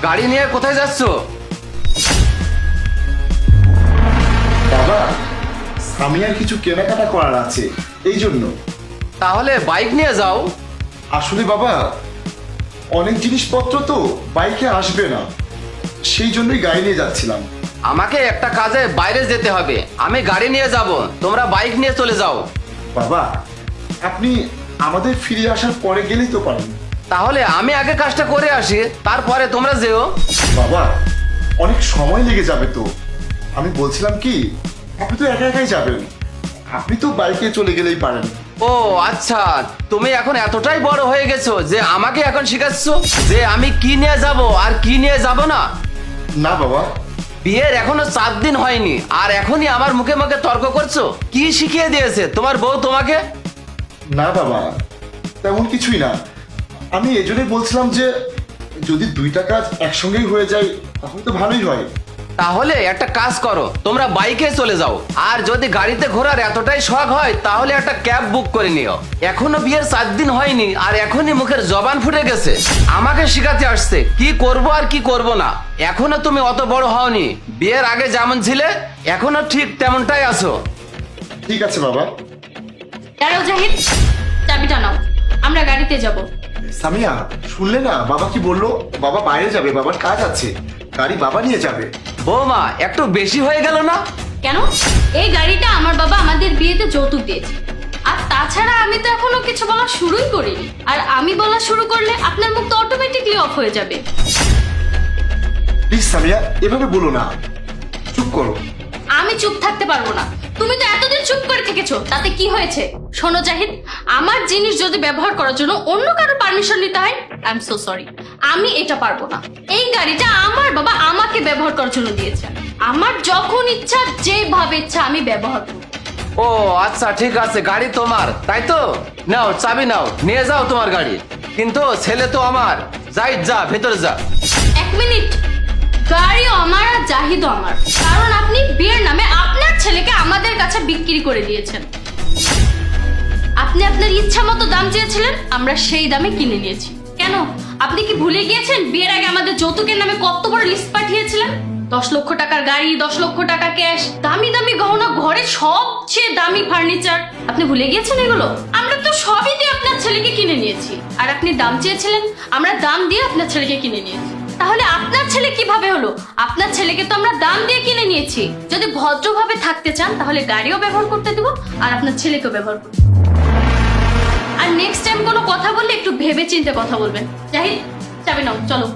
গাড়ি নিয়ে কোথায় যাচ্ছ? বাবা, সামিয়ার কিছু কেনাকাটা করার আছে, এই জন্য। তাহলে বাইক নিয়ে যাও। আসলে বাবা, অনেক জিনিসপত্র তো বাইকে আসবে না, সেই জন্যই গাড়ি নিয়ে যাচ্ছিলাম। আমাকে একটা কাজে বাইরে যেতে হবে, আমি গাড়ি নিয়ে যাব, তোমরা বাইক নিয়ে চলে যাও। বাবা, আপনি আমাদের ফিরে আসার পরে গেলেই তো পারেন। তাহলে আমি আগে কাজটা করে আসি, তারপরে তোমরা যেও। বাবা, অনেক সময় লেগে যাবে তো। আমি বলছিলাম কি, আপনি তো একা একাই যাবেন, আপনি তো বাইকে চলে গেলেই পারেন। ও আচ্ছা, তুমি এখন এতটাই বড় হয়ে গেছো যে আমাকে এখন শিখাচ্ছ যে আমি কি নিয়ে যাব আর কি নিয়ে যাব না? না বাবা। বিয়ের এখনো 4 দিন হয়নি আর এখনই আমার মুখে মুখে তর্ক করছো? কি শিখিয়ে দিয়েছে তোমার বউ তোমাকে? না বাবা, তেমন কিছুই না। আমি এজন্যই বলছিলাম যে যদি দুইটা কাজ একসঙ্গেই হয়ে যায় তাহলে তো ভালোই হয়। তাহলে একটা কাজ করো, তোমরা বাইকে চলে যাও। আর যদি গাড়িতে ঘোরার এতটাই শখ হয় তাহলে একটা ক্যাব বুক করে নিও। এখনো বিয়ের 4 দিন হয়নি আর এখনই মুখের জবান ফুটে গেছে, আমাকে শিখাতে আসছে কি করব আর কি করব না। এখনো তুমি অত বড় হওনি, বিয়ের আগে যেমন ছিলে এখনো ঠিক তেমনটাই আছো। ঠিক আছে বাবা। দাঁড়াও জাহিদ, চাবিটা নাও, আমরা গাড়িতে যাব। সামিয়া, শুনলে না বাবা কি বললো? বাবা বাইরে যাবে, বাবার কাজ আছে, গাড়ি বাবা নিয়ে যাবে। বৌমা, একটু বেশি হয়ে গেল না? কেন? এই গাড়িটা আমার বাবা আমাদের বিয়েতে যৌতুক দিয়েছে। আর তাছাড়া আমি তো এখনো কিছু বলা শুরুই করিনি, আর আমি বলা শুরু করলে আপনার মুখ তো অটোমেটিকলি অফ হয়ে যাবে। প্লিজ সামিয়া, এভাবে বলো না, চুপ করো। আমি চুপ থাকতে পারবো না। তুমি তো এতদিন চুপ করে থেকেছো, তাতে কি হয়েছে? শোনো জাহিদ, আমার জিনিস যদি ব্যবহার করার জন্য অন্য কারো পারমিশন নিতে হয়, আই এম সো সরি, আমি এটা পারবো না। এই গাড়িটা আমার বাবা আমাকে ব্যবহার করার জন্য দিয়েছে। আমার যখন ইচ্ছা যেভাবে ইচ্ছা আমি ব্যবহার করব। ও আচ্ছা, ঠিক আছে, গাড়ি তোমার তাই তো? নাও চাবি নাও, নিয়ে যাও তোমার গাড়ি। কিন্তু ছেলে তো আমার। যাই, যা ভেতরে যা। 1 মিনিট, গাড়িও আমার আর জাহিদও আমার, কারণ আপনি বিয়ের নামে আপনার ছেলেকে আমাদের কাছে বিক্রি করে দিয়েছেন। আপনি আপনার ইচ্ছা মতো দাম চেয়েছিলেন, আমরা সেই দামে কিনে নিয়েছি। কেন, আপনি কি ভুলে গিয়েছেন বিয়ের আগে আমাদের যৌতুকের নামে কত বড় লিস্ট পাঠিয়েছিলেন? 10 লক্ষ টাকার গাড়ি, 10 লক্ষ টাকা ক্যাশ, দামি দামি গহনা, ঘরে সবচেয়ে দামি ফার্নিচার। আপনি ভুলে গিয়েছেন এগুলো? আমরা তো সবই দিয়ে আপনার ছেলেকে কিনে নিয়েছি। আর আপনি দাম চেয়েছিলেন, আমরা দাম দিয়ে আপনার ছেলেকে কিনে নিয়েছি। তাহলে আপনার ছেলে কিভাবে হলো? আপনার ছেলেকে তো আমরা দাম দিয়ে কিনে নিয়েছি। যদি ভদ্রভাবে থাকতে চান তাহলে গাড়িও ব্যবহার করতে দেবো আর আপনার ছেলেকেও ব্যবহার করতে দেবো। আর নেক্সট টাইম কোনো কথা বললে একটু ভেবে চিন্তে কথা বলবেন। জাহিদ, চাবি নাও, চলো।